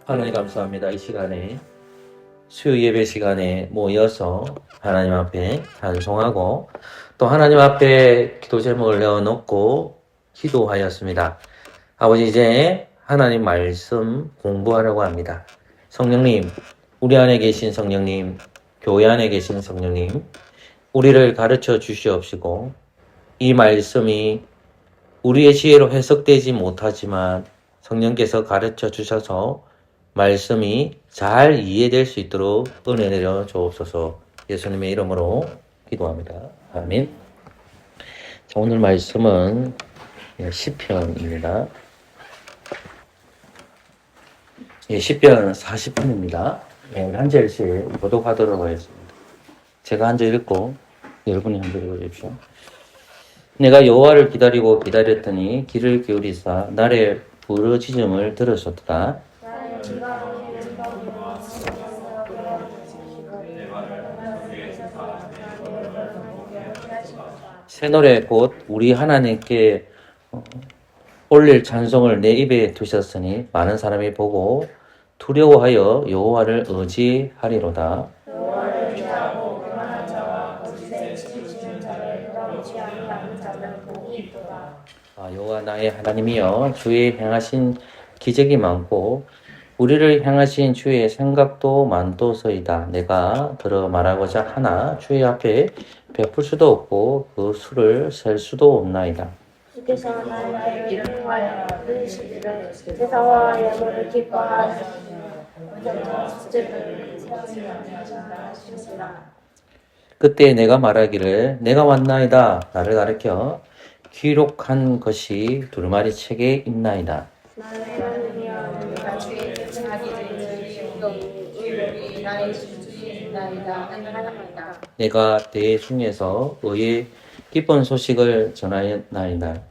하나님 감사합니다. 이 시간에 수요 예배 시간에 모여서 하나님 앞에 찬송하고 또 하나님 앞에 기도 제목을 내어놓고 기도하였습니다. 아버지 이제 하나님 말씀 공부하려고 합니다. 성령님, 우리 안에 계신 성령님, 교회 안에 계신 성령님, 우리를 가르쳐 주시옵시고 이 말씀이 우리의 지혜로 해석되지 못하지만 성령께서 가르쳐 주셔서 말씀이 잘 이해될 수 있도록 은혜 내려 주옵소서. 예수님의 이름으로 기도합니다. 아멘. 자, 오늘 말씀은 시편입니다. 시편 40편입니다. 한 절씩 교독하도록 하겠습니다. 제가 한 절 읽고 여러분이 한 절 읽어주십시오. 내가 여호와를 기다리고 기다렸더니 귀를 기울이사 나의 부르짖음을 들으셨도다. 새 노래 곧 우리 하나님께 올릴 찬송을 내 입에 두셨으니 많은 사람이 보고 두려워하여 여호와를 의지하리로다. 여호와를 피하고 교만한 자와 거짓에 치우치는 자를 떠오지 아니하는 자는 복이 있도다. 여호와 나의 하나님이여 주의 행하신 기적이 많고 우리를 향하신 주의 생각도 많도소이다. 내가 들어 말하고자 하나 주의 앞에 베풀 수도 없고 그 수를 셀 수도 없나이다. 주께서 나를 기뻐하여 들으시기를 제사와 예물을 기뻐하시며 수제를 하시니라. 그때 내가 말하기를 내가 왔나이다. 나를 가르쳐 기록한 것이 두루마리 책에 있나이다. 나의 하나님이여 내가 주의 하기를 의롭이 나의 주주이나이다 하나이다. 내가 대중에서 의의 기쁜 소식을 전하였나이다.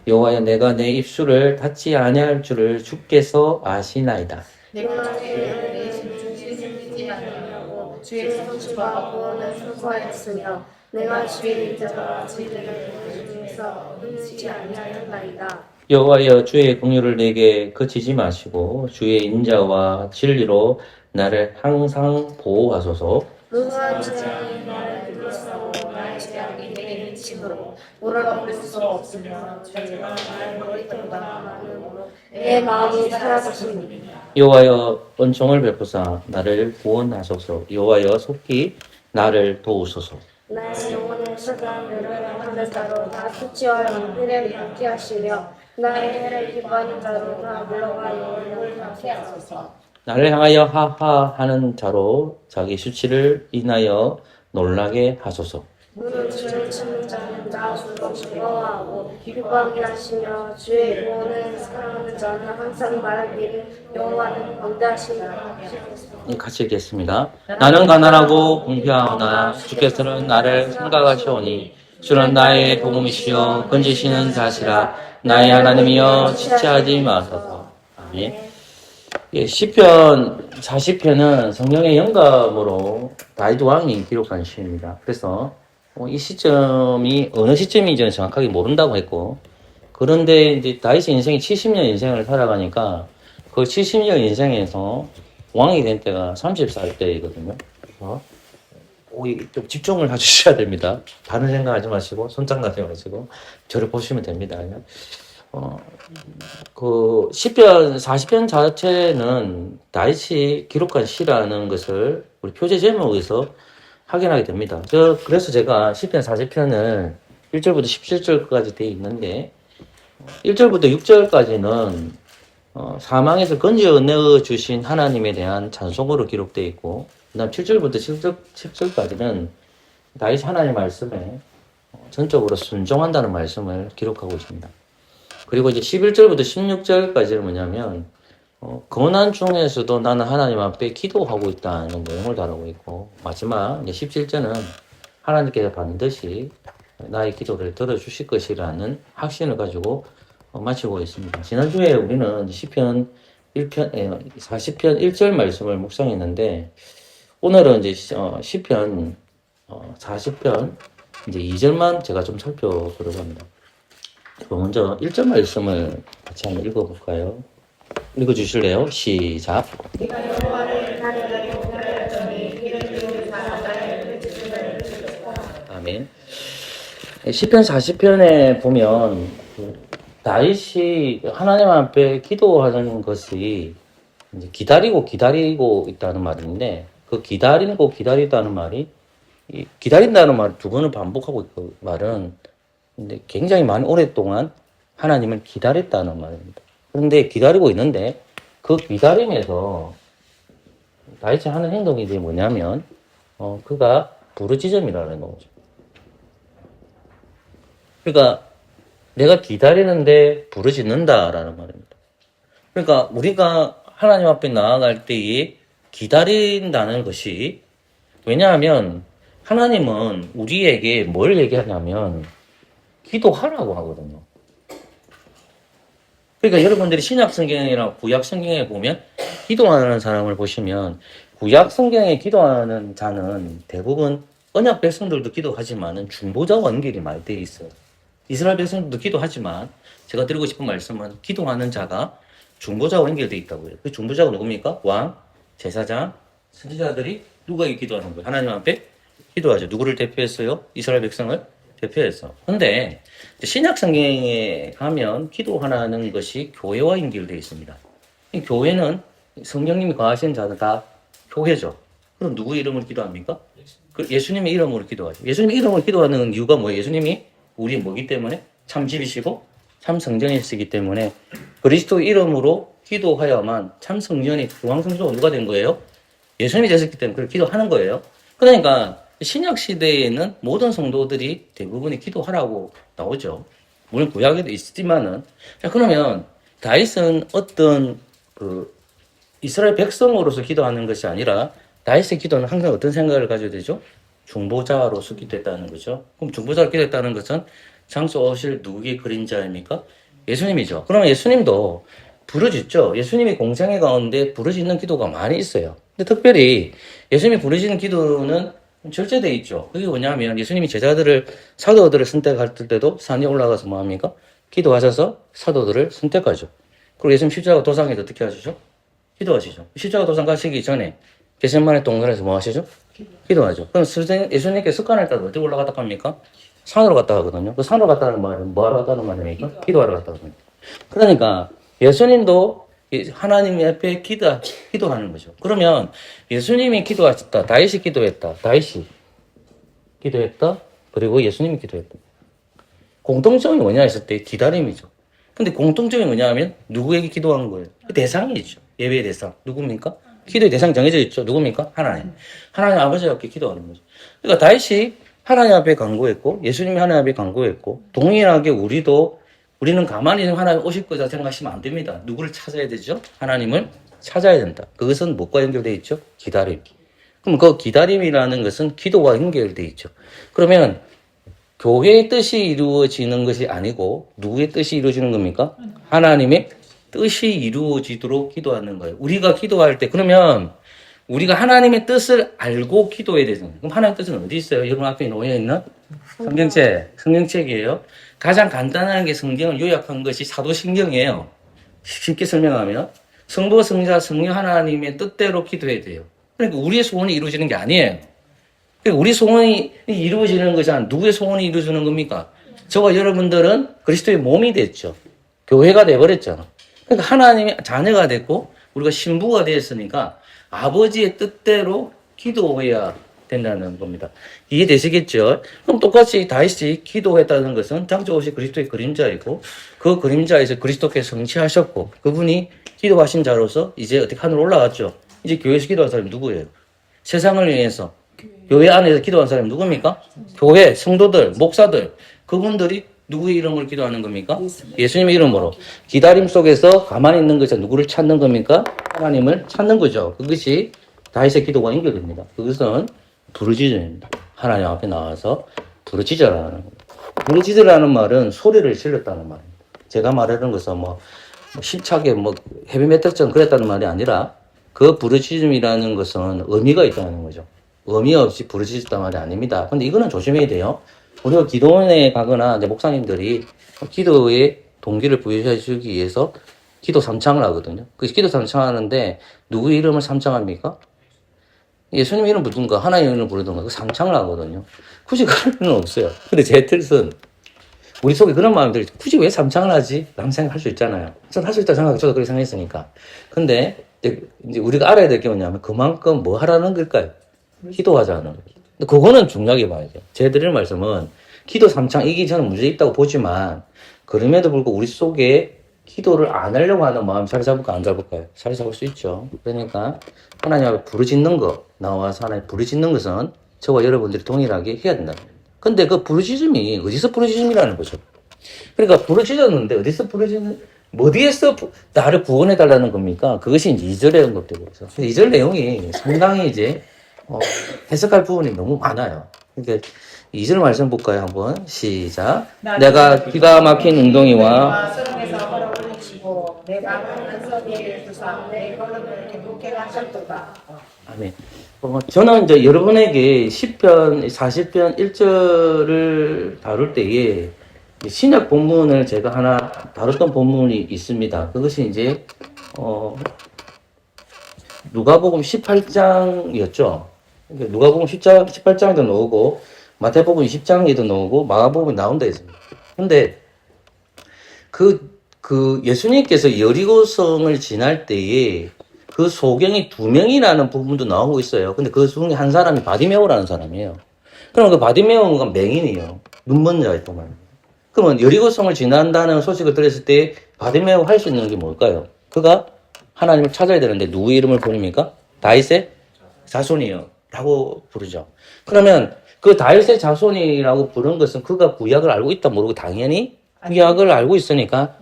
여호와여 내가 내 입술을 닫지 아니할 줄을 주께서 아시나이다. 내가 주의 주지 아니하고 주의 성취와 구원을 선포하였으며 내가 주의 인자와 진리를 중에서 흠치지 아니하였나이다. 여호와여 주의 긍휼을 내게 그치지 마시고 주의 인자와 진리로 나를 항상 보호하소서. 무수한 재앙이 나를 둘러싸고 나의 재앙이 내게 미치므로 물어볼 수 없으며 죄가 나를 머리통과 많음으로 내 마음이 사라졌습니다. 여호와여 은총을 베푸사 나를 구원하소서. 여호와여 속히 나를 도우소서. 나의 영혼을 쓰다면을 하는 자로 나 수치와 연필을 낫게 하시며 나의 해를 기뻐하는 자로 나 물러가 영혼을 낫게 하소서. 나를 향하여 하하 하는 자로 자기 수치를 인하여 놀라게 하소서. 무릇 주를 찾는 자는 나 주로 즐거워하고 기뻐하게 하시며 주의 구원을 사랑하는 자는 항상 말하기를 여호와는 광대하시다. 같이 읽겠습니다. 나는 가난하고 궁핍하오나 주께서는 나를 생각하시오니 주는 나의 도움이시여 건지시는 자시라. 나의 하나님이여 지체하지 마소서. 아멘. 시편 40편은 성경의 영감으로 다윗 왕이 기록한 시입니다. 그래서 이 시점이 어느 시점인지는 정확하게 모른다고 했고, 그런데 이제 다윗의 인생이 70년 인생을 살아가니까 그 70년 인생에서 왕이 된 때가 30살 때이거든요. 그래서 좀 집중을 해주셔야 됩니다. 다른 생각하지 마시고 손장 나지 마시고 저를 보시면 됩니다. 그 시편 40편 자체는 다윗이 기록한 시라는 것을 우리 표제 제목에서 확인하게 됩니다. 그래서 제가 시편 40편을 1절부터 17절까지 되어 있는데 1절부터 6절까지는 사망에서 건져 주신 하나님에 대한 찬송으로 기록되어 있고 그 다음 7절부터 10절까지는 다윗이 하나님의 말씀에 전적으로 순종한다는 말씀을 기록하고 있습니다. 그리고 이제 11절부터 16절까지는 뭐냐면 고난 중에서도 나는 하나님 앞에 기도하고 있다는 내용을 다루고 있고 마지막 이제 17절은 하나님께서 반드시 나의 기도를 들어주실 것이라는 확신을 가지고 마치고 있습니다. 지난주에 우리는 시편 40편 1절 말씀을 묵상했는데 오늘은 이제 시편 40편 이제 2절만 제가 좀 살펴보려고 합니다. 먼저 1절 말씀을 같이 한번 읽어볼까요? 읽어주실래요? 시작. 네가 여호와를 기다리라 기다렸더니 이를 이루는 사람의 뜻을 들으셨다. 아멘. 시편 40편에 보면 다윗이 하나님 앞에 기도하는 것이 이제 기다리고 있다는 말인데 그 기다리고 기다리다는 말이 이 기다린다는 말 두 번을 반복하고 있고 말은 근데 굉장히 많이 오랫동안 하나님을 기다렸다는 말입니다. 그런데 기다리고 있는데 그 기다림에서 다윗이 하는 행동이 뭐냐면 그가 부르짖음이라는 거죠. 그러니까 내가 기다리는데 부르짖는다라는 말입니다. 그러니까 우리가 하나님 앞에 나아갈 때에 기다린다는 것이 왜냐하면 하나님은 우리에게 뭘 얘기하냐면 기도하라고 하거든요. 그러니까 여러분들이 신약 성경이나 구약 성경에 보면 기도하는 사람을 보시면 구약 성경에 기도하는 자는 대부분 언약 백성들도 기도하지만은 중보자와 연결이 많이 되어 있어요. 이스라엘 백성들도 기도하지만 제가 드리고 싶은 말씀은 기도하는 자가 중보자와 연결되어 있다고요. 그 중보자가 누굽니까? 왕, 제사장, 선지자들이 누구에게 기도하는 거예요? 하나님 앞에 기도하죠. 누구를 대표했어요? 이스라엘 백성을 대표해서. 근데 신약 성경에 가면 기도하는 것이 교회와 연결되어 있습니다. 이 교회는 성령님이 거하시는 자는 다 교회죠. 그럼 누구 이름으로 기도합니까? 예수님의 이름으로 기도하죠. 예수님의 이름으로 기도하는 이유가 뭐예요? 예수님이 우리 뭐기 때문에? 참 집이시고 참 성전이시기 때문에 그리스도 이름으로 기도하여만 참 성전이 중앙성소가 누가 된 거예요? 예수님이 되셨기 때문에 그걸 기도하는 거예요. 그러니까 신약 시대에는 모든 성도들이 대부분이 기도하라고 나오죠. 물론 구약에도 있지만은 자 그러면 다윗은 어떤 이스라엘 백성으로서 기도하는 것이 아니라 다윗의 기도는 항상 어떤 생각을 가져야 되죠? 중보자로서 기도했다는 거죠. 그럼 중보자로 기도했다는 것은 장소 오실 누구의 그림자입니까? 예수님이죠. 그러면 예수님도 부르짖죠. 예수님이 공생애 가운데 부르짖는 기도가 많이 있어요. 근데 특별히 예수님이 부르짖는 기도는 절제되어 있죠. 그게 뭐냐면 예수님이 사도들을 선택할 때도 산에 올라가서 뭐 합니까? 기도하셔서 사도들을 선택하죠. 그리고 예수님 십자가 도상에서 어떻게 하시죠? 기도하시죠. 십자가 도상 가시기 전에 겟세마네 동산에서 뭐 하시죠? 기도하죠. 그럼 예수님께 습관을 따라 어디 올라갔다 갑니까? 산으로 갔다 가거든요. 그 산으로 갔다는 말은 뭐 하러 갔다는 말입니까? 기도하러 갔다 갑니다. 그러니까 예수님도 하나님 앞에 기도하는 거죠. 그러면 예수님이 기도하셨다. 다윗이 기도했다. 다윗이 기도했다. 그리고 예수님이 기도했다. 공통점이 뭐냐 했을 때 기다림이죠. 근데 공통점이 뭐냐 하면 누구에게 기도한 거예요? 그 대상이죠. 예배의 대상. 누굽니까? 기도의 대상이 정해져 있죠. 누굽니까? 하나님. 하나님 아버지 앞에 기도하는 거죠. 그러니까 다윗이 하나님 앞에 간구했고 예수님이 하나님 앞에 간구했고 동일하게 우리는 가만히 하나님 오실 거다 생각하시면 안 됩니다. 누구를 찾아야 되죠? 하나님을 찾아야 된다. 그것은 무엇과 연결되어 있죠? 기다림. 그럼 그 기다림이라는 것은 기도와 연결되어 있죠. 그러면 교회의 뜻이 이루어지는 것이 아니고 누구의 뜻이 이루어지는 겁니까? 하나님의 뜻이 이루어지도록 기도하는 거예요. 우리가 기도할 때 그러면 우리가 하나님의 뜻을 알고 기도해야 되잖아요. 그럼 하나님의 뜻은 어디 있어요? 여러분 앞에 놓여있는 성경책이에요. 가장 간단하게 성경을 요약한 것이 사도신경이에요. 쉽게 설명하면 성부, 성자, 성령 하나님의 뜻대로 기도해야 돼요. 그러니까 우리의 소원이 이루어지는 게 아니에요. 그러니까 우리 소원이 이루어지는 것이 아니라 누구의 소원이 이루어지는 겁니까? 저와 여러분들은 그리스도의 몸이 됐죠. 교회가 돼버렸잖아. 그러니까 하나님의 자녀가 됐고 우리가 신부가 되었으니까 아버지의 뜻대로 기도해야 된다는 겁니다. 이해되시겠죠? 그럼 똑같이 다윗이 기도했다는 것은 창조오신 그리스도의 그림자이고 그 그림자에서 그리스도께서 성취하셨고 그분이 기도하신 자로서 이제 어떻게 하늘로 올라갔죠. 이제 교회에서 기도한 사람이 누구예요? 세상을 위해서 교회 안에서 기도한 사람이 누굽니까? 교회, 성도들, 목사들 그분들이 누구의 이름으로 기도하는 겁니까? 예수님의 이름으로. 기다림 속에서 가만히 있는 것이 누구를 찾는 겁니까? 하나님을 찾는 거죠. 그것이 다윗의 기도가 연결됩니다. 그것은 부르짖음입니다. 하나님 앞에 나와서 부르짖으라는 겁니다. 부르짖으라는 말은 소리를 질렀다는 말입니다. 제가 말하는 것은 힘차게 헤비메탈처럼 그랬다는 말이 아니라 그 부르짖음이라는 것은 의미가 있다는 거죠. 의미 없이 부르짖었단 말이 아닙니다. 근데 이거는 조심해야 돼요. 우리가 기도원에 가거나 목사님들이 기도의 동기를 부여해 주기 위해서 기도 삼창을 하거든요. 그 기도 삼창하는데 누구 이름을 삼창합니까? 예수님 이름 부르든가 하나님 이름 부르든가 그 삼창을 하거든요. 굳이 그럴 필요는 없어요. 근데 제 뜻은 우리 속에 그런 마음들이 굳이 왜 삼창을 하지? 라는 생각할 수 있잖아요. 저는 할 수 있다 생각하고 저도 그렇게 생각했으니까. 근데 이제 우리가 알아야 될 게 뭐냐면 그만큼 뭐 하라는 걸까요? 기도하자는 거예요. 근데 그거는 중요하게 봐야 돼요. 제 드리는 말씀은 기도 삼창 이게 저는 문제 있다고 보지만 그럼에도 불구하고 우리 속에 기도를 안 하려고 하는 마음이 자리 잡을까 안 잡을까요? 자리 잡을 수 있죠. 그러니까 하나님 앞에 부르짖는 거 나와서 하나님 부르짖는 것은 저와 여러분들이 동일하게 해야 된다. 근데 그 부르짖음이 어디서 부르짖음이라는 거죠. 그러니까 부르짖었는데 어디서 부르짖는 어디에서 나를 구원해 달라는 겁니까? 그것이 이제 2절에 언급되고 있어요. 2절 내용이 상당히 이제 해석할 부분이 너무 많아요. 그러니까 2절 말씀 볼까요? 한번 시작. 내가 기가 막힌 웅덩이와 성에서 허락을 주시고 내 마음을 근성에 주사 내 걸음을 행복해 하셨도다. 아멘. 저는 이제 여러분에게 10편, 40편 1절을 다룰 때에 신약 본문을 제가 하나 다뤘던 본문이 있습니다. 그것이 이제, 누가복음 18장이었죠. 누가복음 18장에도 나오고, 마태복음 20장에도 나오고, 마가복음에 나온다 했습니다. 근데, 예수님께서 여리고성을 지날 때에 그 소경이 2명이라는 부분도 나오고 있어요. 근데 그 중에 한 사람이 바디메오라는 사람이에요. 그럼 그 바디메오가 맹인이에요. 눈먼 자였단 말이에요. 그러면 여리고성을 지난다는 소식을 들었을 때 바디메오 할 수 있는 게 뭘까요? 그가 하나님을 찾아야 되는데 누구 이름을 부릅니까? 다윗의 자손이요. 라고 부르죠. 그러면 그 다윗의 자손이라고 부른 것은 그가 구약을 알고 있다 모르고 당연히 구약을 알고 있으니까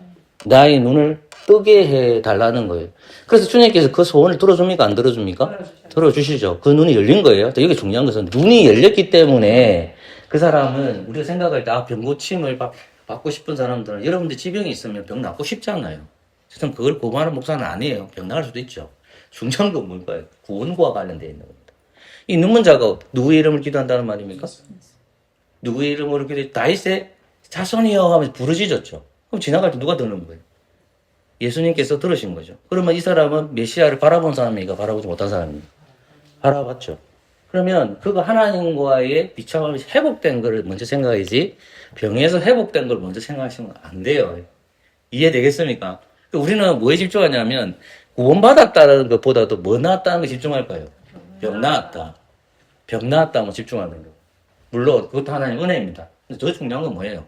나의 눈을 뜨게 해달라는 거예요. 그래서 주님께서 그 소원을 들어줍니까? 안 들어줍니까? 들어주시죠. 그 눈이 열린 거예요. 여기 중요한 것은 눈이 열렸기 때문에 그 사람은 우리가 생각할 때 병 고침을 받고 싶은 사람들은 여러분들 지병이 있으면 병 낫고 싶지 않아요. 저는 그걸 고발하는 목사는 아니에요. 병 나을 수도 있죠. 중요한 건 뭘까요? 구원과 관련되어 있는 겁니다. 이 눈먼 자가 누구의 이름을 기도한다는 말입니까? 누구의 이름으로 기도해? 다윗의 자손이여 하면서 부르짖었죠. 그럼 지나갈 때 누가 듣는 거예요? 예수님께서 들으신 거죠. 그러면 이 사람은 메시아를 바라본 사람입니까? 바라보지 못한 사람입니까? 바라봤죠. 그러면 그가 하나님과의 비참함이 회복된 것을 먼저 생각하지 병에서 회복된 걸 먼저 생각하시면 안 돼요. 이해되겠습니까? 우리는 뭐에 집중하냐면 구원받았다는 것보다도 뭐 나았다는 거 집중할까요? 병 나았다. 병 나았다면 집중하는 거. 물론 그것도 하나님 은혜입니다. 근데 더 중요한 건 뭐예요?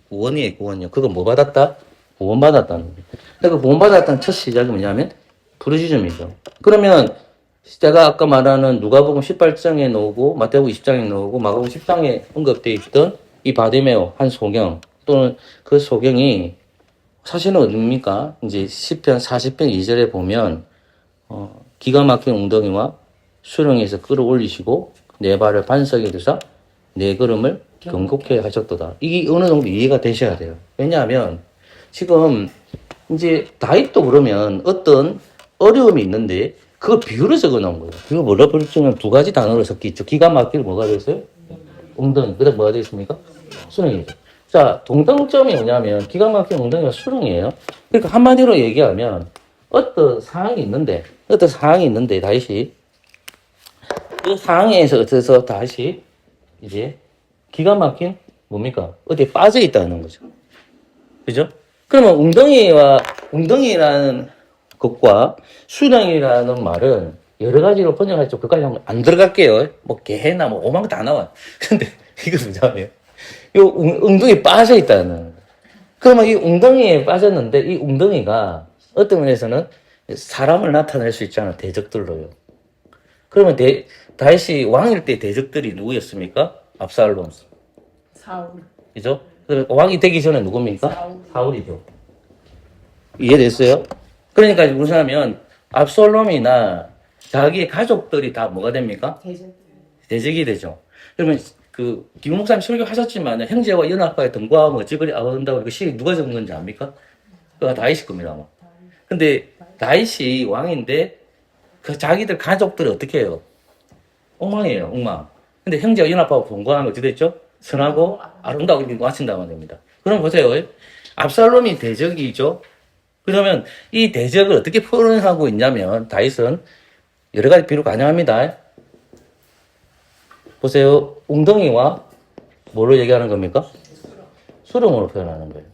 구원이에요, 구원이요. 그거 뭐 받았다? 구원받았다는 거예요. 그러니까 구원받았다는 첫 시작이 뭐냐면 부르짖음이죠. 그러면 제가 아까 말하는 누가복음 18장에 나오고 마태복음 20장에 나오고 마가복음 10장에 언급되어 있던 이 바디메오 한 소경 또는 그 소경이 사실은 어딥니까? 이제 10편 40편 2절에 보면 기가 막힌 웅덩이와 수렁에서 끌어올리시고 내 발을 반석에 두사 내 걸음을 경고케 하셨도다. 이게 어느 정도 이해가 되셔야 돼요. 왜냐하면 지금 이제 다윗도 그러면 어떤 어려움이 있는데 그걸 비유로 적어 놓은 거예요. 그거 뭐라 부르면 두 가지 단어로 섞여 있죠. 기가 막히게 뭐가 되어 있어요? 웅덩이. 그 다음 뭐가 되어 있습니까? 수렁이죠. 자, 동등점이 뭐냐면 기가 막힌 웅덩이가 수렁이에요. 그러니까 한마디로 얘기하면 어떤 상황이 있는데 다시 그 상황에서 어째서 다시 이제 기가 막힌 뭡니까? 어디에 빠져 있다는 거죠. 그죠? 그러면 웅덩이라는 것과 수렁이라는 말은 여러 가지로 번역할지 그까지 하면 안 들어갈게요. 뭐 개나 뭐 오만 거 다 나와. 근데 이거 뭐냐면 이 웅덩이에 빠져 있다는. 그러면 이 웅덩이에 빠졌는데 이 웅덩이가 어떤 면에서는 사람을 나타낼 수 있잖아. 대적들로요. 그러면 다윗이 왕일 때 대적들이 누구였습니까? 압살롬. 사울. 그죠? 왕이 되기 전에 누굽니까? 사울이죠. 이해됐어요? 그러니까 무슨 하면 압살롬이나 자기의 가족들이 다 뭐가 됩니까? 대적이 되죠. 그러면 김 목사님 설교하셨지만 형제와 연합하여 등과하면 어찌 그리 아운다고 이거 시 누가 적은 건지 압니까? 그거 다윗이 겁니다. 아마. 근데 다윗이 왕인데 그 자기들 가족들이 어떻게 해요? 엉망이에요, 엉망. 근데 형제와 연합하고 동거하면 어떻게 됐죠? 선하고 아름다고 이렇게 마친다고 됩니다. 그럼 보세요. 압살롬이 대적이죠. 그러면 이 대적을 어떻게 표현하고 있냐면 다윗은 여러 가지 비유 가능합니다. 보세요. 웅덩이와 뭐로 얘기하는 겁니까? 수렁으로 표현하는 거예요.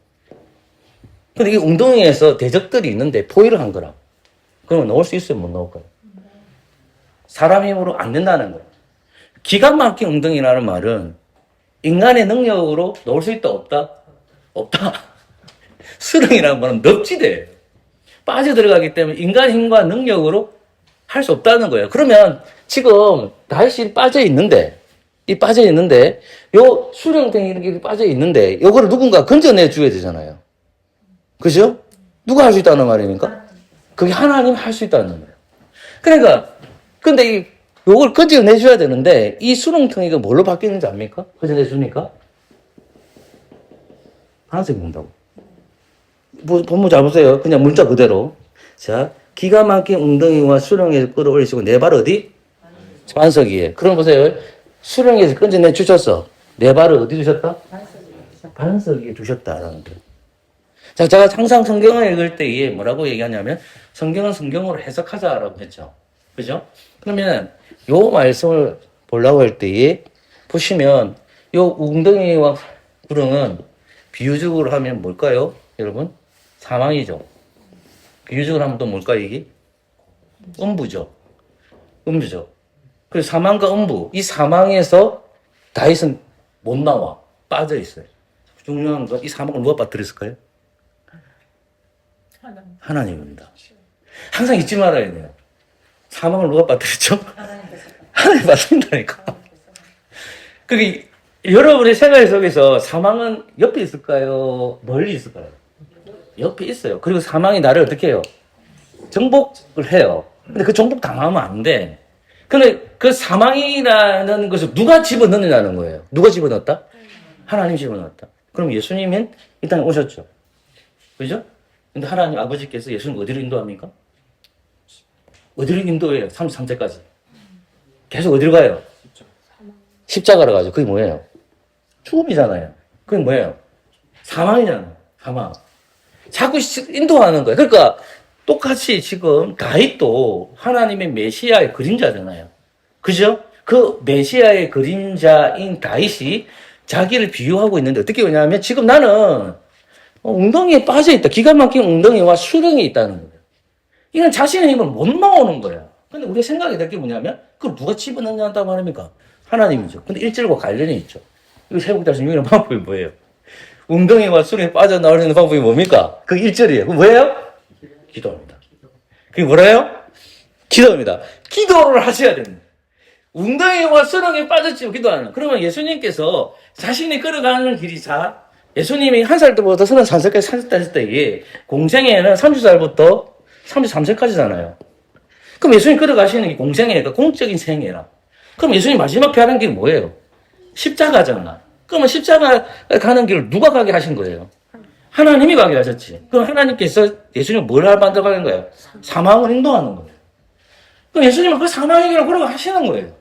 근데 이 웅덩이에서 대적들이 있는데 포위를 한 거라. 그러면 넣을 수 있어요? 못 넣을까요? 사람 힘으로 안 된다는 거예요. 기가 막힌 웅덩이라는 말은 인간의 능력으로 넣을 수 있다, 없다? 없다. 수렁이라는 말은 넙지대예요. 빠져 들어가기 때문에 인간 힘과 능력으로 할 수 없다는 거예요. 그러면 지금 다윗이 빠져 있는데, 요 수렁덩이 이렇게 빠져 있는데, 요거를 누군가 건져내 줘야 되잖아요. 그죠? 누가 할 수 있다는 말입니까? 그게 하나님 할 수 있다는 거예요. 그러니까, 근데 요걸 건져내 줘야 되는데, 이 수렁덩이가 뭘로 바뀌는지 압니까? 건져내 주니까? 하나씩 본다고. 본문 잘 보세요. 그냥 문자 그대로. 자, 기가 막힌 웅덩이와 수렁에서 끌어올리시고 내 발 어디? 반석 위에. 그럼 보세요. 수렁에서 건져내 주셨어. 내 발을 어디 두셨다? 반석 위에 두셨다라는 거예요. 자, 제가 항상 성경을 읽을 때에 뭐라고 얘기하냐면 성경은 성경으로 해석하자라고 했죠. 그죠? 그러면 요 말씀을 보려고 할 때에 보시면 요 웅덩이와 구렁은 비유적으로 하면 뭘까요? 여러분? 사망이죠. 비유적으로 하면 또 뭘까 이게? 음부죠. 음부죠. 그래서 사망과 음부, 이 사망에서 다윗은 못 나와. 빠져 있어요. 중요한 건 이 사망을 누가 빠뜨렸을까요? 하나님입니다. 항상 잊지 말아야 돼요. 사망을 누가 빠뜨렸죠? 하나님 빠뜨린다니까. 그게 여러분의 생활 속에서 사망은 옆에 있을까요? 멀리 있을까요? 옆에 있어요. 그리고 사망이 나를 어떻게 해요? 정복을 해요. 근데 그 정복 당하면 안 돼. 근데 그 사망이라는 것을 누가 집어넣느냐는 거예요. 누가 집어넣었다? 하나님 집어넣었다. 그럼 예수님은 이 땅에 오셨죠. 그죠? 근데 하나님 아버지께서 예수님 어디로 인도합니까? 어디로 인도해요? 33세까지. 계속 어디로 가요? 십자가로 가죠. 그게 뭐예요? 죽음이잖아요. 그게 뭐예요? 사망이잖아요. 사망. 자꾸 인도하는 거예요. 그러니까 똑같이 지금 다윗도 하나님의 메시아의 그림자잖아요. 그죠? 그 메시아의 그림자인 다윗이 자기를 비유하고 있는데 어떻게 보냐면 지금 나는 웅덩이에 빠져 있다. 기가 막힌 웅덩이와 수렁이 있다는 거예요. 이건 자신의 힘을 못 나오는 거예요. 근데 우리가 생각이 될 게 뭐냐면 그걸 누가 집어넣는다고 말합니까? 하나님이죠. 근데 1절과 관련이 있죠. 이거 회복자신 유일한 방법이 뭐예요? 웅덩이와 수렁에 빠져나오는 방법이 뭡니까? 그 1절이에요. 그 뭐예요? 기도합니다. 그게 뭐래요? 기도입니다. 기도를 하셔야 됩니다. 웅덩이와 수렁에 빠졌지만 기도하는. 그러면 예수님께서 자신이 걸어가는 길이 예수님이 한 살 때부터 33살까지 사셨다 때에 공생애는 30살부터 33세까지잖아요. 그럼 예수님 걸어가시는 게 공생애가 공적인 생애라. 그럼 예수님 마지막 에 하는 게 뭐예요? 십자가잖아. 그러면 십자가 가는 길을 누가 가게 하신 거예요? 하나님이 가게 하셨지. 그럼 하나님께서 예수님 뭘 만들어 가는 거예요? 사망을 행동하는 거예요. 그럼 예수님은 그 사망의 길을 걸어가시는 거예요.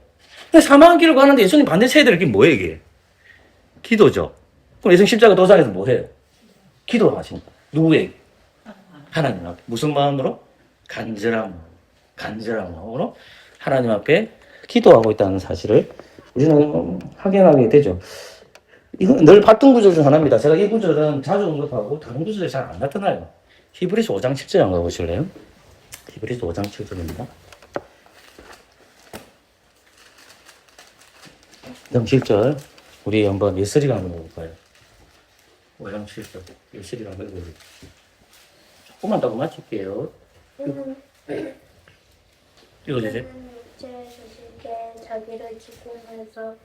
근데 사망의 길을 가는데 예수님 반드시 해야 될 게 뭐예요, 이게? 기도죠. 그럼 예수님 십자가 도상에서 뭐 해요? 기도하신다. 누구에게? 하나님 앞에. 무슨 마음으로? 간절한 마음으로 하나님 앞에 기도하고 있다는 사실을 우리는 확인하게 되죠. 이건 늘 봤던 구절 중 하나입니다. 제가 이 구절은 자주 언급하고 다른 구절에 잘 안 나타나요. 히브리서 5장 10절 한번 보실래요? 히브리서 5장 7절입니다. 5장 7절 우리 한번 예슬이가 한번 해볼까요? 5장 7절 예슬이가 한번 해볼까요? 조금만 더 맞출게요. 읽어주세요. 자식에게 자기를 지kum해서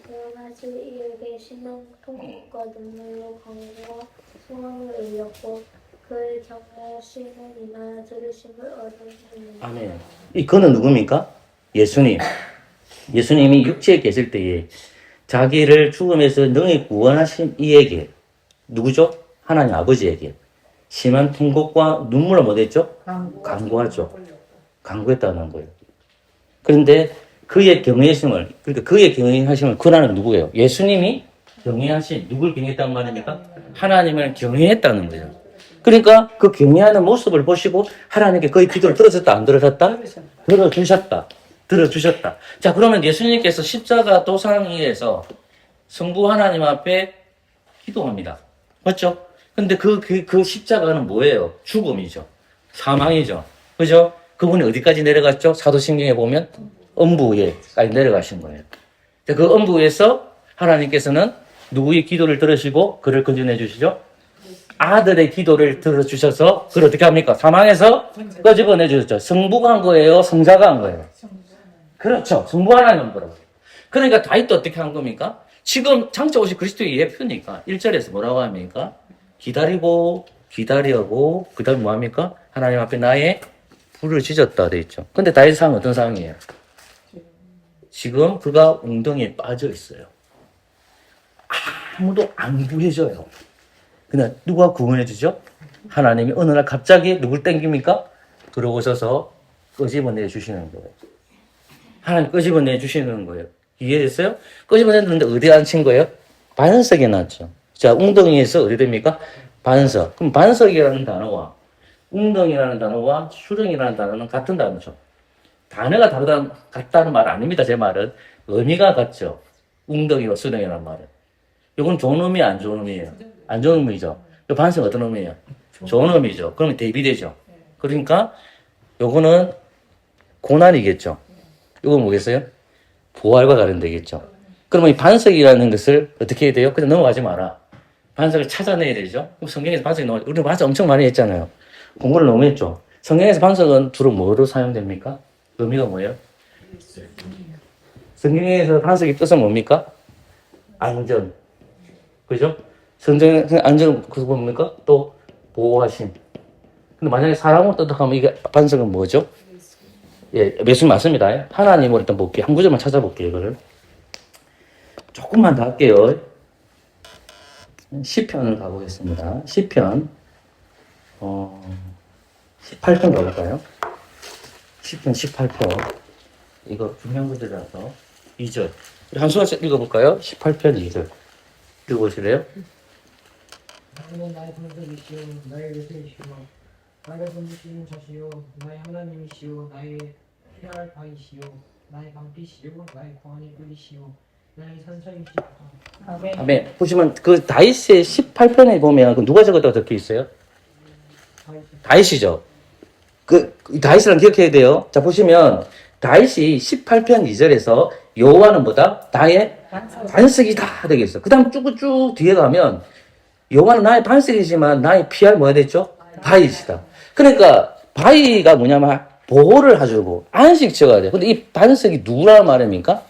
구원하실 이에게 심한 통곡과 눈물로 강구와 소망을 울렸고 그의 경외하시는 이나 들으심을 얻으시는 아멘. 이 그는 누굽니까? 예수님. 예수님이 육체에 계실 때에 자기를 죽음에서 능히 구원하신 이에게 누구죠? 하나님 아버지에게 심한 통곡과 눈물을 못했죠? 간구하죠. 간구했다는 거예요. 그런데 그의 경외하심을, 그러니까 그의 경외하심을 권하는 누구예요? 예수님이 경외하신, 누굴 경외했단 말입니까? 하나님을 경외했다는 거예요. 그러니까 그 경외하는 모습을 보시고 하나님께 거의 기도를 들어줬다, 안 들어줬다? 들어주셨다. 들어주셨다. 자, 그러면 예수님께서 십자가 도상 위에서 성부 하나님 앞에 기도합니다. 맞죠? 근데 그 십자가는 뭐예요? 죽음이죠. 사망이죠. 그죠? 그분이 어디까지 내려갔죠? 사도신경에 보면 엄부에까지 내려가신 거예요. 그 엄부에서 하나님께서는 누구의 기도를 들으시고 그를 건져내 주시죠? 아들의 기도를 들어주셔서 그걸 어떻게 합니까? 사망에서 끄집어내 주셨죠. 성부가 한 거예요? 성자가 한 거예요? 그렇죠. 성부 하나님 한 거라고. 그러니까 다윗도 어떻게 한 겁니까? 지금 장차 오실 그리스도의 예표니까 1절에서 뭐라고 합니까? 기다리고 기다려고 그 다음에 뭐합니까? 하나님 앞에 나의 불을 지졌다 돼 있죠. 근데 다윗 상은 어떤 상이에요? 지금 그가 웅덩이에 빠져 있어요. 아무도 안 구해줘요. 그냥 누가 구원해 주죠? 하나님이 어느 날 갑자기 누굴 땡깁니까? 들어오셔서 끄집어내 주시는 거예요. 하나님 끄집어내 주시는 거예요. 이해됐어요? 끄집어냈는데 어디 앉힌 거예요? 반석에 놨죠. 자, 웅덩이에서 어디 됩니까? 반석. 그럼 반석이라는 단어와 웅덩이라는 단어와 수령이라는 단어는 같은 단어죠. 단어가 같다는 말 아닙니다. 제 말은 의미가 같죠. 웅덩이와 수령이라는 말은. 이건 좋은 의미, 안 좋은 의미예요. 안 좋은 의미죠. 이 반석 어떤 의미예요? 좋은 의미죠. 그러면 대비되죠. 그러니까 요거는 고난이겠죠. 이건 뭐겠어요? 부활과 관련되겠죠. 그러면 이 반석이라는 것을 어떻게 해야 돼요? 그냥 넘어가지 마라. 반석을 찾아내야 되죠. 그럼 성경에서 반석이 나오죠. 우리 반석 엄청 많이 했잖아요. 공부를 너무 했죠. 성경에서 반석은 주로 뭐로 사용됩니까? 의미가 뭐예요? 성경에서 반석의 뜻은 뭡니까? 안전. 그죠? 성경의 안전, 그거 뭡니까? 또 보호하심. 근데 만약에 사람으로 뜻하면 이게 반석은 뭐죠? 예, 예수님 맞습니다. 하나님으로 일단 볼게요. 한 구절만 찾아볼게요, 이거를. 조금만 더 할게요. 시편을 가보겠습니다. 시편, 18편 가볼까요? 시편 18편. 이거 중요한 것들이라서 2절. 우리 한 소절씩 읽어볼까요? 18편 2절. 읽어보실래요? 나는 나의 반석이시오 나의 요새이시오 나를 건지시는 자시오 나의 하나님이시오 나의 피할 바이시오 나의 방피시오 나의 구원의 뿔이시오 나의 산성이시오. 아멘. 보시면 그 다윗의 18편에 보면 그 누가 적었다고 적혀 있어요? 다윗이죠. 그 다윗이랑 기억해야 돼요. 자, 보시면 다윗이 18편 2절에서 여호와는 뭐다? 나의 반석이다 되겠어. 그다음 쭉 뒤에 가면 여호와는 나의 반석이지만 나의 피할 뭐야 됐죠? 바위시다. 그러니까 바위가 뭐냐면 보호를 해주고 안식 지어야 돼. 근데 이 반석이 누구라는 말입니까?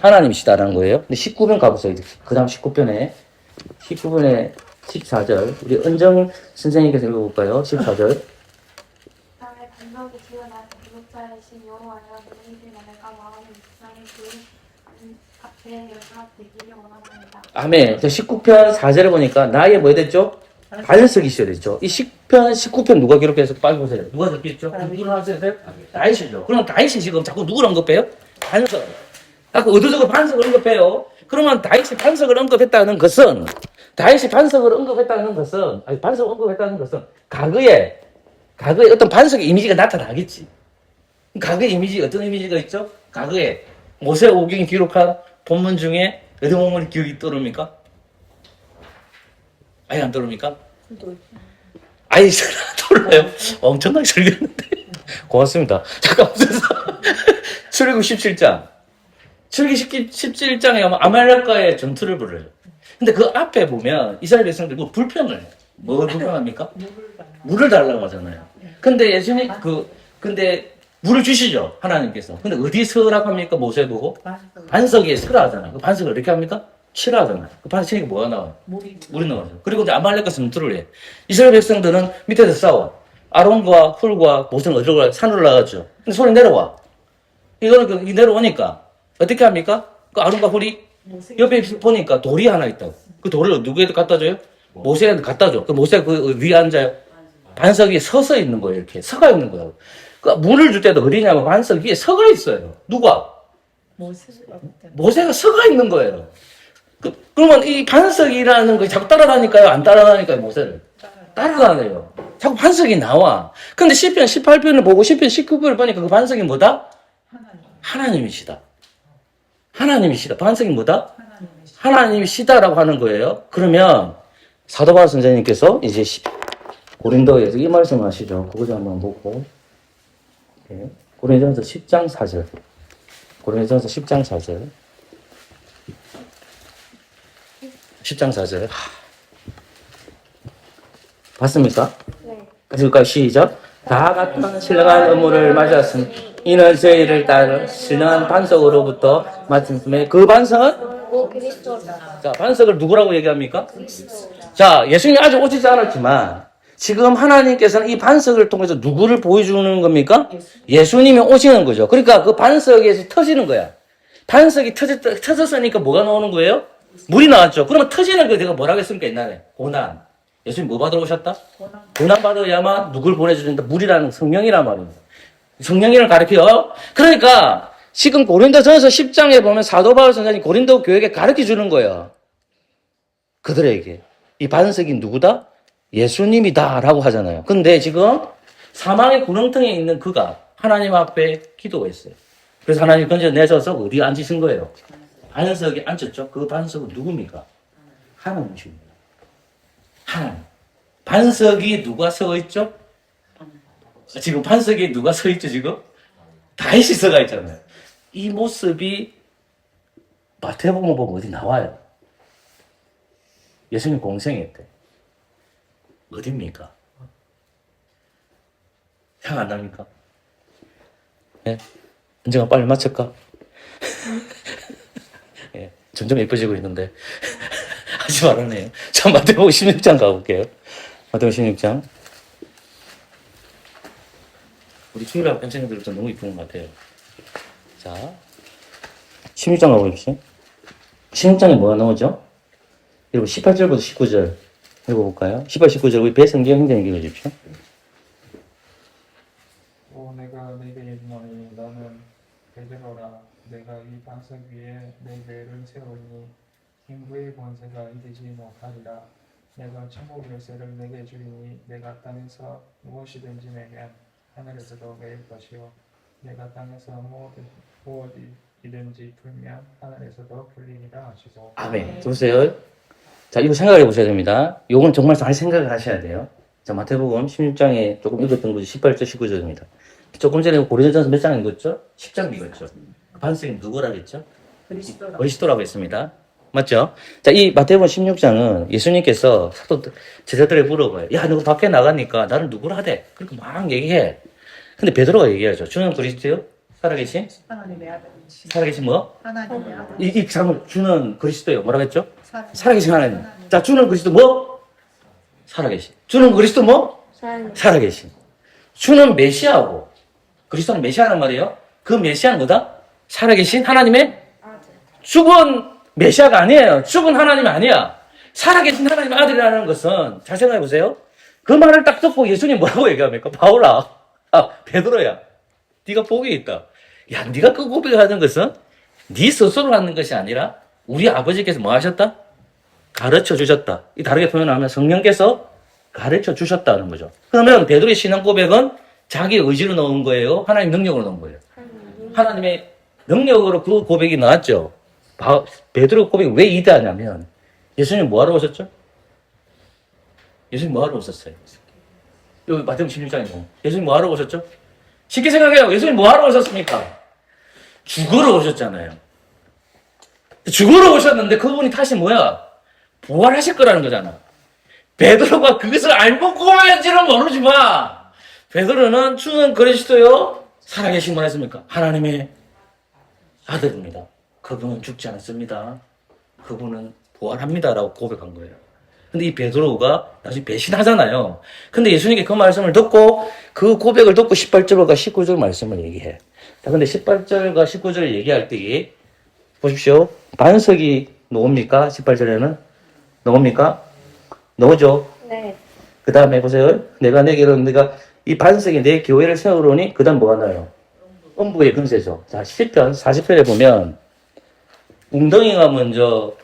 하나님이시다라는 거예요. 근데 19편 가보세요. 그 다음 19편에 14절 우리 은정 선생님께서 읽어볼까요? 14절. 나의 반석이시여 나의 구속자이신 여호와여 너희들 내가 마음에 묵상의 그 앞에 내가 되기를 원하나이다. 아멘. 19편 4절에 보니까 나의 뭐 됐죠? 반석이시여 됐죠. 이 10편, 19편 누가 기록해서 빨리 보세요. 누가 적혀있죠? 누구를 하세요? 다윗이죠. 그럼 다윗이 지금 자꾸 누구를 언급해요? 반석. 자꾸 의도적으로 반석을 언급해요. 그러면 다윗이 반석을 언급했다는 것은 반석을 언급했다는 것은 과거에 어떤 반석의 이미지가 나타나겠지. 과거의 이미지 어떤 이미지가 있죠? 과거에 모세 오경이 기록한 본문 중에 어디 보면 기억이 떠오릅니까? 아예 안 떠오릅니까? 아예 떠올라요. 엄청나게 즐겼는데. 고맙습니다. 잠깐 없어서. 출애굽 17장. 출애굽 17장에 가면 아말렉과의 전투를 벌여요. 근데 그 앞에 보면 이스라엘 백성들 뭐 불평을 해요. 뭐 불평합니까? 물을 달라고 하잖아요. 근데 예수님 근데 물을 주시죠. 하나님께서. 근데 어디 서라고 합니까? 모세 보고? 반석 위에 서라 하잖아요. 그 반석을 이렇게 합니까? 치라 하잖아요. 그 반석 치니까 뭐가 나와요? 물이 나와요. 그리고 이제 아말렉과 전투를 해. 이스라엘 백성들은 밑에서 싸워. 아론과 훌과 모세는 어디로 가? 산으로 나갔죠. 근데 손이 내려와. 이거는 내려오니까 어떻게 합니까? 그 아론과 훌이 옆에 보니까 돌이 하나 있다고. 그 돌을 누구에게 갖다 줘요? 모세한테 갖다 줘. 그 모세가 그 위에 앉아요. 반석 위에 서서 있는 거예요. 이렇게 서가 있는 거예요. 그 물을 줄 때도 어디냐면 반석 위에 서가 있어요. 누가? 모세가 서가 있는 거예요. 그러면 이 반석이라는 거 자꾸 따라다니까요? 안 따라다니까요? 모세를? 따라가요. 자꾸 반석이 나와. 근데 시편 18편을 보고 시편 19편을 보니까 그 반석이 뭐다? 하나님이시다. 하나님이시다. 반석이 뭐다? 하나님이시다라고 하는 거예요. 그러면 사도 바울 선생님께서 이제 고린도에서 이 말씀 하시죠. 그거 좀 한번 보고. 고린도전서 10장 4절. 고린도전서 10장 4절. 10장 4절. 봤습니까? 네. 그러니까 시작. 다 같은 신령한 의무를 맞았으니 이는 저희를 따르 신령한 반석으로부터 맡은 그 반석은 오 그리스도다. 자, 반석을 누구라고 얘기합니까? 자, 예수님이 아직 오시지 않았지만 지금 하나님께서는 이 반석을 통해서 누구를 보여주는 겁니까? 예수님이 오시는 거죠. 그러니까 그 반석에서 터지는 거야. 반석이 터졌으니까 뭐가 나오는 거예요? 물이 나왔죠. 그러면 터지는 거 내가 뭐라고 했습니까? 옛날에 고난. 예수님 뭐 받으러 오셨다? 고난 받아야만 누굴 보내주는다? 물이라는 성령이란 말입니다. 성령이를 가르쳐요. 그러니까 지금 고린도전서 10장에 보면 사도 바울 선생님이 고린도 교회에 가르쳐 주는 거예요. 그들에게 이 반석이 누구다? 예수님이다라고 하잖아요. 근데 지금 사망의 구렁텅이에 있는 그가 하나님 앞에 기도했어요. 그래서 하나님 건져내셔서 어디에 앉으신 거예요? 반석에 앉았죠. 그 반석은 누굽니까? 하나님이십니다. 하나님. 반석이 누가 서 있죠? 지금 반석에 누가 서 있죠, 지금? 다윗이 서가 있잖아요. 이 모습이 마태복음 보면 어디 나와요? 예수님 공생했대. 어딥니까? 생각 안 납니까? 예? 언젠가 빨리 맞출까? 예, 점점 예뻐지고 있는데. 하지 말았네요. 자, 마태복음 16장 가볼게요. 마태복음 16장. 우리 주일학 pension들은 좀 너무 이쁜 것 같아요. 자, 16장 가보십시오. 16장에 뭐가 나오죠? 여러분, 18절부터 19절 읽어볼까요? 18, 19절 우리 배성경 형제님 읽어주십시오. 오 내가 내게 이르노니 너는 베드로라 내가 이 반석 위에 내 뇌를 세우니 인구의 권세가 이기지 못하리라. 내가 천국 열쇠를 내게 주리니 내가 땅에서 무엇이든지 내면 하늘에서도 매일 것이요 내가 땅에서 무엇이든지 풀면 하늘에서도 풀리리라 하시고. 아멘. 보세요. 자, 이거 생각해 보셔야 됩니다. 요건 정말 잘 생각을 하셔야 돼요. 자, 마태복음 16장에 조금 읽었던 것이 18절, 19절입니다. 조금 전에 고린도전서 몇 장 읽었죠? 10장 읽었죠. 반석이 누구라고 했죠? 그리스도라고 했습니다. 맞죠? 자, 이 마태복음 16장은 예수님께서 사도 제자들에게 물어봐요. 야, 너 밖에 나가니까 나를 누구라 하대? 그렇게 막 얘기해. 근데 베드로가 얘기하죠. 주는 그리스도요? 살아계신? 하나님의 아들이시 살아계신 뭐? 하나님의 아들 이 사람을 주는 그리스도요. 뭐라고 했죠? 살아계신 하나님. 자, 주는 그리스도 뭐? 살아계신. 주는 그리스도 뭐? 살아계신. 주는 메시아고, 그리스도는 메시아란 말이에요. 그 메시아는 뭐다? 살아계신 하나님의 죽은 메시아가 아니에요. 죽은 하나님이 아니야. 살아계신 하나님의 아들이라는 것은, 잘 생각해 보세요. 그 말을 딱 듣고 예수님 뭐라고 얘기합니까? 바울아, 베드로야, 네가 복이 있다. 야, 네가 그 고백하는 것은 네 스스로 하는 것이 아니라 우리 아버지께서 뭐 하셨다? 가르쳐 주셨다. 이 다르게 표현하면 성령께서 가르쳐 주셨다는 거죠. 그러면 베드로의 신앙 고백은 자기 의지로 넣은 거예요? 하나님 능력으로 넣은 거예요? 하나님의 능력으로 그 고백이 나왔죠. 베드로 고백이 왜 이대하냐면 예수님 뭐하러 오셨죠? 예수님 뭐하러 오셨어요? 여기 마태복음 16장에 보면 예수님 뭐하러 오셨죠? 쉽게 생각해요. 예수님 뭐하러 오셨습니까? 죽으러 오셨잖아요. 죽으러 오셨는데 그분이 다시 뭐야? 부활하실 거라는 거잖아. 베드로가 그것을 알고 고백할지는 모르지만 베드로는 주는 그리스도요 살아계신 분 했습니까? 하나님의 아들입니다. 그분은 죽지 않았습니다. 그분은 부활합니다라고 고백한 거예요. 근데 이 베드로가 나중에 배신하잖아요. 근데 예수님께 그 말씀을 듣고 그 고백을 듣고 18절과 19절 말씀을 얘기해. 자, 근데 18절과 19절 얘기할 때 보십시오. 반석이 나옵니까? 18절에는 나옵니까? 나오죠. 네. 그 다음에 보세요. 내가 이 반석이 내 교회를 세우려니 그 다음 뭐가 나요? 음부의 근세죠. 자, 10편 40편에 보면 웅덩이가 먼저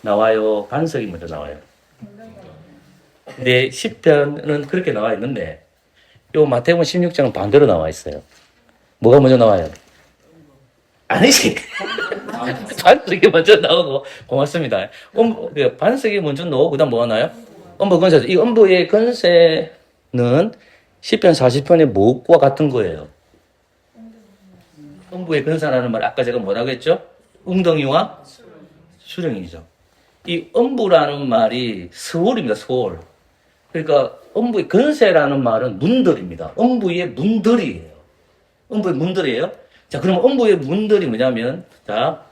나와요. 반석이 먼저 나와요. 근데 10편은 그렇게 나와 있는데 요 마태복음 16장은 반대로 나와 있어요. 뭐가 먼저 나와요? 아니지. 반석이 먼저 나오고 고맙습니다. 반석이 먼저 나오고 그다음 뭐가 나요? 음부 건세. 이 음부의 건세는 10편 40편의 무엇과 같은 거예요? 음부의 건세라는 말 아까 제가 뭐라고 했죠? 웅덩이와 수령이죠. 이 음부라는 말이 서울입니다. 서울. 그러니까 음부의 건세라는 말은 문들입니다. 음부의 문들이에요. 음부의 문들이에요. 자, 그럼 음부의 문들이 뭐냐면, 자,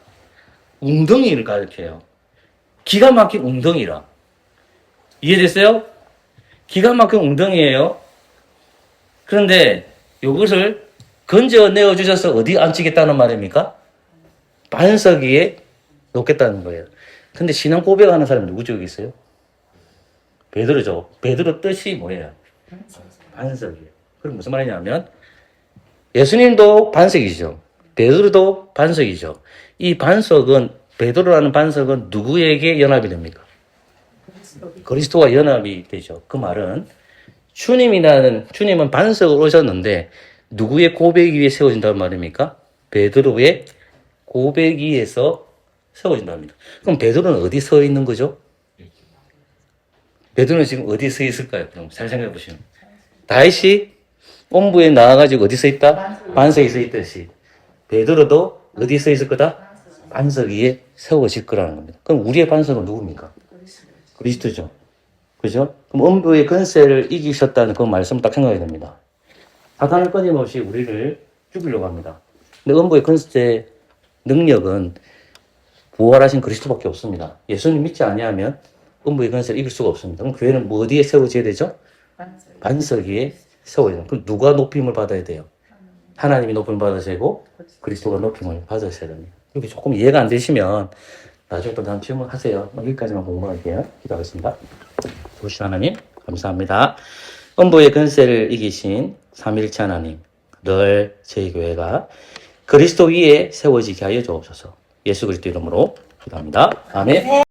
웅덩이를 가리켜요. 기가 막힌 웅덩이라. 이해됐어요? 기가 막힌 웅덩이에요. 그런데 이것을 건져내어 주셔서 어디 앉히겠다는 말입니까? 반석 위에 놓겠다는 거예요. 근데 신앙 고백하는 사람이 누구죠, 여기 있어요? 베드로죠. 베드로 뜻이 뭐예요? 반석이에요. 그럼 무슨 말이냐면, 예수님도 반석이죠. 베드로도 반석이죠. 이 반석은, 베드로라는 반석은 누구에게 연합이 됩니까? 그리스도와 연합이 되죠. 그 말은 주님은 반석으로 오셨는데 누구의 고백 위에 세워진다는 말입니까? 베드로의 고백 위에서 세워진답니다. 그럼 베드로는 어디 서 있는 거죠? 베드로는 지금 어디 서 있을까요? 그럼 잘 생각해 보시면 다윗이 음부에 나와가지고 어디 서 있다? 반석에 서 있듯이 베드로도 어디 서 있을 거다? 반석 위에 세워질 거라는 겁니다. 그럼 우리의 반석은 누굽니까? 그리스도죠. 그죠? 그럼 음부의 건세를 이기셨다는 그 말씀 딱 생각해야 됩니다. 사탄은 끊임없이 우리를 죽이려고 합니다. 근데 음부의 건세 능력은 부활하신 그리스도밖에 없습니다. 예수님 믿지 아니하면 음부의 건세를 이길 수가 없습니다. 그럼 교회는 뭐 어디에 세워져야 되죠? 반석 위에 세워야 돼요. 그럼 누가 높임을 받아야 돼요? 하나님이 높임을 받으셔야 되고 그리스도가 높임을 받으셔야 됩니다. 이렇게 조금 이해가 안 되시면 나중에 또 다음 질문하세요. 여기까지만 공부할게요. 기도하겠습니다. 좋으신 하나님 감사합니다. 음부의 건세를 이기신 삼위일체 하나님, 늘 저희 교회가 그리스도 위에 세워지게 하여 주옵소서. 예수 그리스도 이름으로 기도합니다. 아멘.